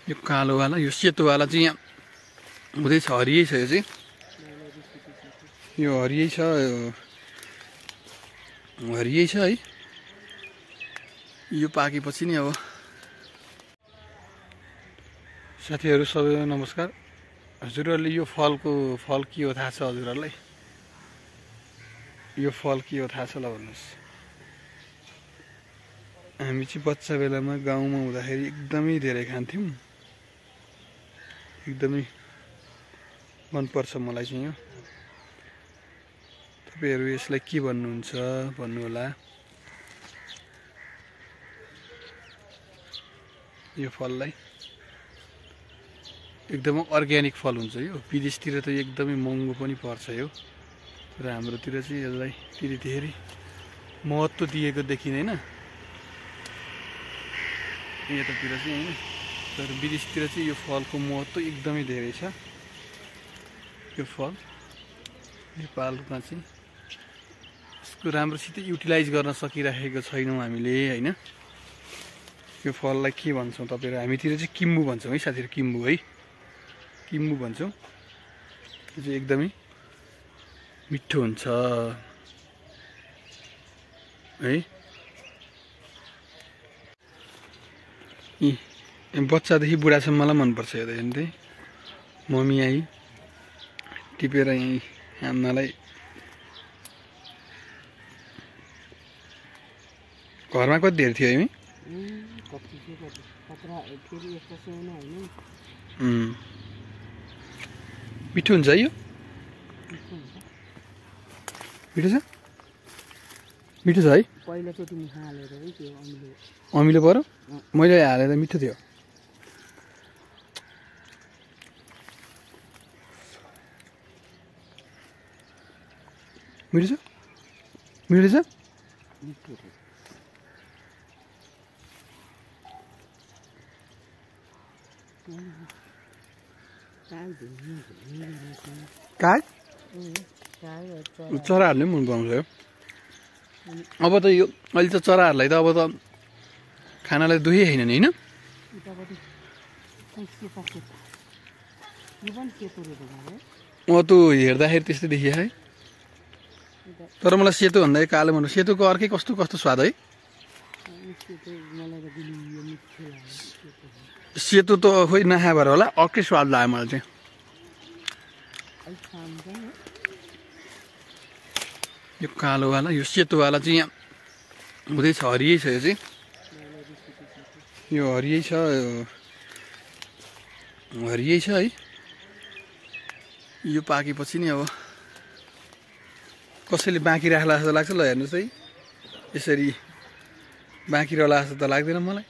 यो कालोवाला यो सेतोवाला चाहिँ यहाँ हुँदैछ हरियै छ यो चाहिँ यो हरियै छ है यो पाकेपछि नि अब साथीहरू सबैलाई नमस्कार हजुरहरूले यो फल के हो थाहा छ हजुरहरूलाई यो फल के हो थाहा छ ल भन्नुहोस् हामी चाहिँ बच्चा बेलामा गाउँमा हुँदाखेरि एकदमै धेरै खान्थ्यौँ एकदमै मनपर्छ मलाई चाहिँ यो तपाईहरु यसलाई के भन्नुहुन्छ भन्नु होला यो फललाई एकदमै अर्ग्यानिक फल हुन्छ यो विदेशतिर त एकदमै महँगो पनि पर्छ यो र हाम्रोतिर चाहिँ यसलाई त्यति धेरै महत्त्व दिएको देखिदैन यतातिर चाहिँ हैन तर विदेशतिर चाहिँ यो फलको महत्त्व एकदमै धेरै छ यो फल नेपालमा चाहिँ यसको राम्रोसित युटिलाइज गर्न सकिरहेको छैनौं हामीले हैन यो फललाई के भन्छौं तपाईहरु हामीतिर चाहिँ किम्बु भन्छौं है साथीहरु किम्बु भन्छौं यो चाहिँ एकदमै मिठो हुन्छ है बच्चादेखि बुढासम्मलाई मन पर्छ यो त हेर्नु त मम्मी आई टिपेर यही हामीलाई घरमा कति धेरै थियो हामी मिठो हुन्छ यो मिठो छ है पहिलोचोटि मुखमा हालेर है त्यो अमिलो पर्यो मैले हालेर मिठो थियो मिठो छ काग चराहरूले पनि मन पराउँछ यो अब त यो अहिले त चराहरूलाई त अब त खानालाई दुखै हैन नि हैन त्यो हेर्दाखेरि त्यस्तै देखियो है तर मलाई सेतो भन्दा कालो मन सेतोको अर्कै कस्तो स्वाद है सेतो त खोइ नखा भएर होला अर्कै स्वाद लाग्यो मलाई चाहिँ यो कालोवाला यो सेतोवाला चाहिँ यहाँ हुँदैछ हरियै छ यो चाहिँ यो हरियै छ है यो पाकेपछि नि अब कसैले बाँकी राख्ला जस्तो लाग्छ ल हेर्नुहोस् है यसरी बाँकी रहला जस्तो त लाग्दैन मलाई